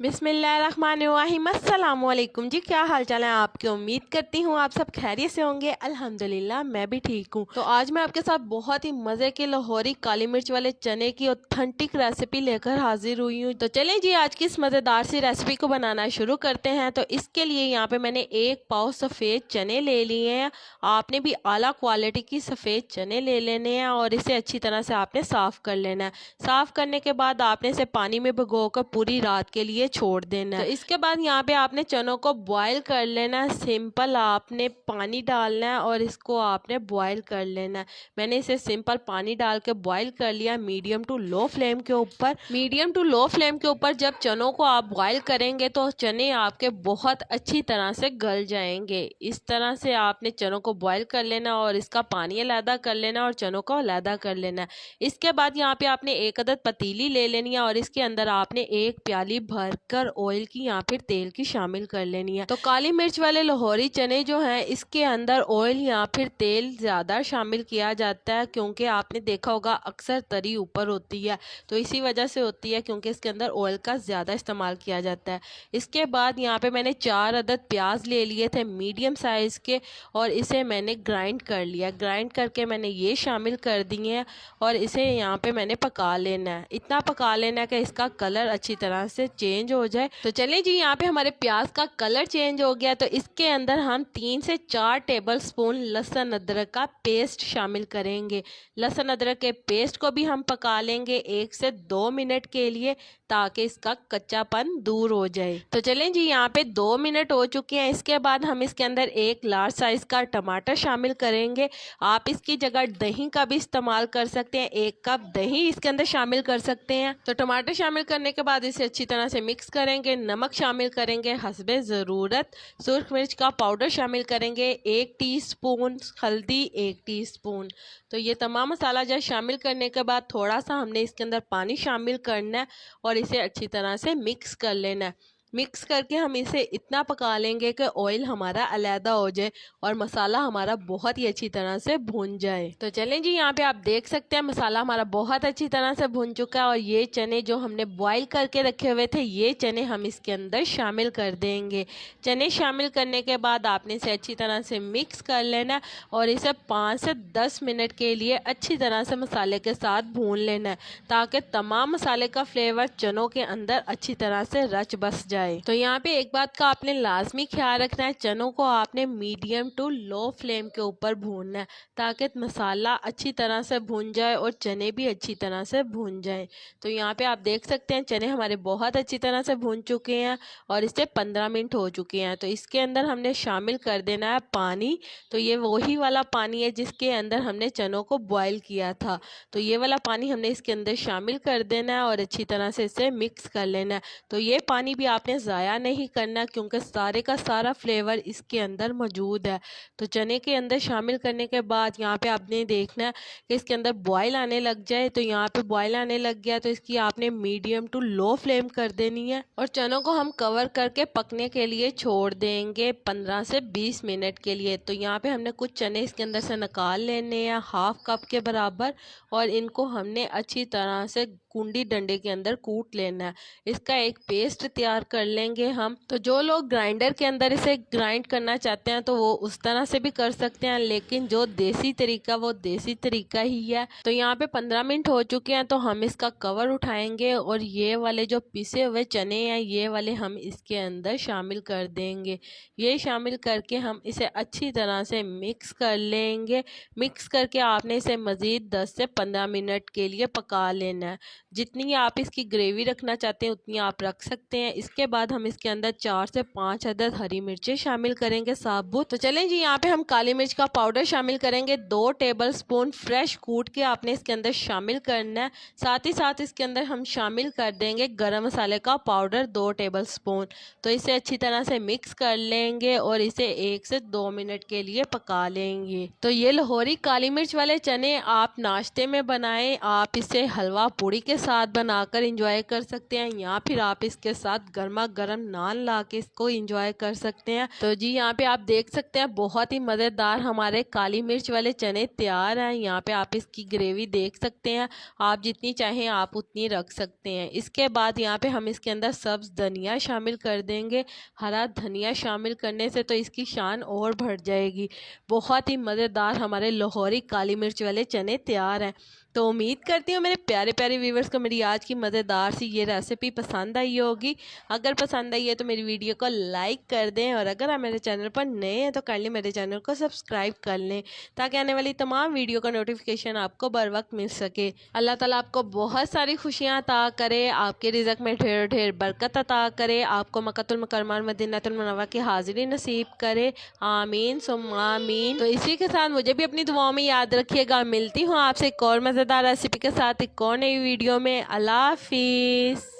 बिस्मिल्लाहिर्रहमानिर्रहीम। अस्सलामुअलैकुम जी, क्या हाल चाल है आपके। उम्मीद करती हूँ आप सब खैरियत से होंगे। अल्हम्दुलिल्लाह मैं भी ठीक हूँ। तो आज मैं आपके साथ बहुत ही मज़े के लाहौरी काली मिर्च वाले चने की ऑथेंटिक रेसिपी लेकर हाजिर हुई हूँ। तो चलें जी, आज की इस मज़ेदार सी रेसिपी को बनाना शुरू करते हैं। तो इसके लिए यहाँ पे मैंने 1 पाव सफ़ेद चने ले लिए हैं। आपने भी आला क्वालिटी की सफ़ेद चने ले लेने हैं और इसे अच्छी तरह से आपने साफ़ कर लेना है। साफ़ करने के बाद आपने इसे पानी में भिगोकर पूरी रात के लिए छोड़ देना है। तो इसके बाद यहाँ पे आपने चनों को बॉईल कर लेना है। सिंपल आपने पानी डालना है और इसको आपने बॉईल कर लेना है। मैंने इसे सिंपल पानी डाल के बॉईल कर लिया मीडियम टू लो फ्लेम के ऊपर। मीडियम टू लो फ्लेम के ऊपर जब चनों को आप बॉईल करेंगे तो चने आपके बहुत अच्छी तरह से गल जाएंगे। इस तरह से आपने चनों को बॉईल कर लेना और इसका पानी अलहदा कर लेना और चनों को अलहदा कर लेना है। इसके बाद यहाँ पे आपने 1 अदद पतीली ले लेनी है और इसके अंदर आपने 1 प्याली भरकर ऑयल की या फिर तेल की शामिल कर लेनी है। तो काली मिर्च वाले लाहौरी चने जो हैं इसके अंदर ऑयल या फिर तेल ज़्यादा शामिल किया जाता है, क्योंकि आपने देखा होगा अक्सर तरी ऊपर होती है, तो इसी वजह से होती है क्योंकि इसके अंदर ऑयल का ज़्यादा इस्तेमाल किया जाता है। इसके बाद यहाँ पे मैंने 4 अदद प्याज ले लिए थे मीडियम साइज़ के और इसे मैंने ग्राइंड कर लिया। ग्राइंड करके मैंने ये शामिल कर दिए हैं और इसे यहाँ पे मैंने पका लेना है। इतना पका लेना है कि इसका कलर अच्छी तरह से चेंज हो जाए। तो चलिए जी, यहाँ पे हमारे प्याज का कलर चेंज हो गया तो इसके अंदर हम 3 से 4 टेबलस्पून लहसुन अदरक का पेस्ट शामिल करेंगे। लहसुन अदरक के पेस्ट को भी हम पका लेंगे 1 से 2 मिनट के लिए, ताकि इसका कच्चापन दूर हो जाए। तो चलें जी, यहाँ पे 2 मिनट हो चुके हैं। इसके बाद हम इसके अंदर 1 लार्ज साइज का टमाटर शामिल करेंगे। आप इसकी जगह दही का भी इस्तेमाल कर सकते हैं, 1 कप दही इसके अंदर शामिल कर सकते हैं। तो टमाटर शामिल करने के बाद इसे अच्छी तरह से मिक्स करेंगे। नमक शामिल करेंगे हस्बे ज़रूरत। सुर्ख मिर्च का पाउडर शामिल करेंगे 1 टीस्पून, हल्दी 1 टीस्पून। तो ये तमाम मसाला जब शामिल करने के बाद थोड़ा सा हमने इसके अंदर पानी शामिल करना है और इसे अच्छी तरह से मिक्स कर लेना है। मिक्स करके हम इसे इतना पका लेंगे कि ऑयल हमारा अलहदा हो जाए और मसाला हमारा बहुत ही अच्छी तरह से भुन जाए। तो चलें जी, यहाँ पे आप देख सकते हैं मसाला हमारा बहुत अच्छी तरह से भुन चुका है और ये चने जो हमने बॉईल करके रखे हुए थे ये चने हम इसके अंदर शामिल कर देंगे। चने शामिल करने के बाद आपने इसे अच्छी तरह से मिक्स कर लेना और इसे 5 से 10 मिनट के लिए अच्छी तरह से मसाले के साथ भून लेना है, ताकि तमाम मसाले का फ्लेवर चनों के अंदर अच्छी तरह से रच बस जाए। तो यहाँ पे एक बात का आपने लाजमी ख्याल रखना है, चनों को आपने मीडियम टू लो फ्लेम के ऊपर भूनना है, ताकि मसाला अच्छी तरह से भून जाए और चने भी अच्छी तरह से भून जाए। तो यहाँ पे आप देख सकते हैं चने हमारे बहुत अच्छी तरह से भून चुके हैं और इससे 15 मिनट हो चुके हैं। तो इसके अंदर हमने शामिल कर देना है पानी। तो ये वही वाला पानी है जिसके अंदर हमने चनों को बॉयल किया था। तो ये वाला पानी हमने इसके अंदर शामिल कर देना है और अच्छी तरह से इसे मिक्स कर लेना है। तो ये पानी भी आपने ज़ाया नहीं करना, क्योंकि सारे का सारा फ्लेवर इसके अंदर मौजूद है। तो चने के अंदर शामिल करने के बाद यहाँ पे आपने देखना है कि इसके अंदर बॉयल आने लग जाए। तो यहाँ पे बॉयल आने लग गया तो इसकी आपने मीडियम टू लो फ्लेम कर देनी है और चनों को हम कवर करके पकने के लिए छोड़ देंगे 15 से 20 मिनट के लिए। तो यहाँ पे हमने कुछ चने इसके अंदर से निकाल लेने हैं 1/2 कप के बराबर और इनको हमने अच्छी तरह से कुंडी डंडे के अंदर कूट लेना है। इसका एक पेस्ट तैयार कर लेंगे हम। तो जो लोग ग्राइंडर के अंदर इसे ग्राइंड करना चाहते हैं तो वो उस तरह से भी कर सकते हैं, लेकिन जो देसी तरीका वो देसी तरीका ही है। तो यहाँ पे 15 मिनट हो चुके हैं तो हम इसका कवर उठाएंगे और ये वाले जो पिसे हुए चने हैं ये वाले हम इसके अंदर शामिल कर देंगे। ये शामिल करके हम इसे अच्छी तरह से मिक्स कर लेंगे। मिक्स करके आपने इसे मज़ीद 10 से 15 मिनट के लिए पका लेना है। जितनी आप इसकी ग्रेवी रखना चाहते हैं उतनी आप रख सकते हैं। इसके बाद हम इसके अंदर 4 से 5 अदद हरी मिर्चें शामिल करेंगे साबुत। तो चलें जी, यहाँ पे हम काली मिर्च का पाउडर शामिल करेंगे 2 टेबलस्पून फ्रेश कूट के आपने इसके अंदर शामिल करना है। साथ ही साथ इसके अंदर हम शामिल कर देंगे गरम मसाले का पाउडर 2 टेबलस्पून। तो इसे अच्छी तरह से मिक्स कर लेंगे और इसे 1 से 2 मिनट के लिए पका लेंगे। तो ये लाहौरी काली मिर्च वाले चने आप नाश्ते में बनाएं, आप इसे हलवा पूड़ी के साथ बनाकर इंजॉय कर सकते हैं, या फिर आप इसके साथ गर्मा गर्म नान ला के इसको इंजॉय कर सकते हैं। तो जी यहाँ पे आप देख सकते हैं बहुत ही मज़ेदार हमारे काली मिर्च वाले चने तैयार हैं। यहाँ पे आप इसकी ग्रेवी देख सकते हैं, आप जितनी चाहें आप उतनी रख सकते हैं। इसके बाद यहाँ पे हम इसके अंदर सब्ज़ धनिया शामिल कर देंगे। हरा धनिया शामिल करने से तो इसकी शान और बढ़ जाएगी। बहुत ही मज़ेदार हमारे लाहौरी काली मिर्च वाले चने तैयार हैं। तो उम्मीद करती हूँ मेरे प्यारे प्यारे व्यूवर्स को मेरी आज की मज़ेदार सी ये रेसिपी पसंद आई होगी। अगर पसंद आई है तो मेरी वीडियो को लाइक कर दें, और अगर आप मेरे चैनल पर नए हैं तो काइंडली मेरे चैनल को सब्सक्राइब कर लें, ताकि आने वाली तमाम वीडियो का नोटिफिकेशन आपको बर वक्त मिल सके। अल्लाह ताला आपको बहुत सारी खुशियाँ अता करे, आपके रिज़्क़ में ढेर ढेर बरकत अता करे, आपको मक्कतुल मुकर्रमा मदीनतुल मुनव्वरा की हाज़िरी नसीब करे। आमीन सुम्मा आमीन। तो इसी के साथ मुझे भी अपनी दुआओं में याद रखिएगा। मिलती हूँ आपसे एक और मज़ेदार रेसिपी के साथ एक और नई वीडियो में। अल्लाह हाफिज़।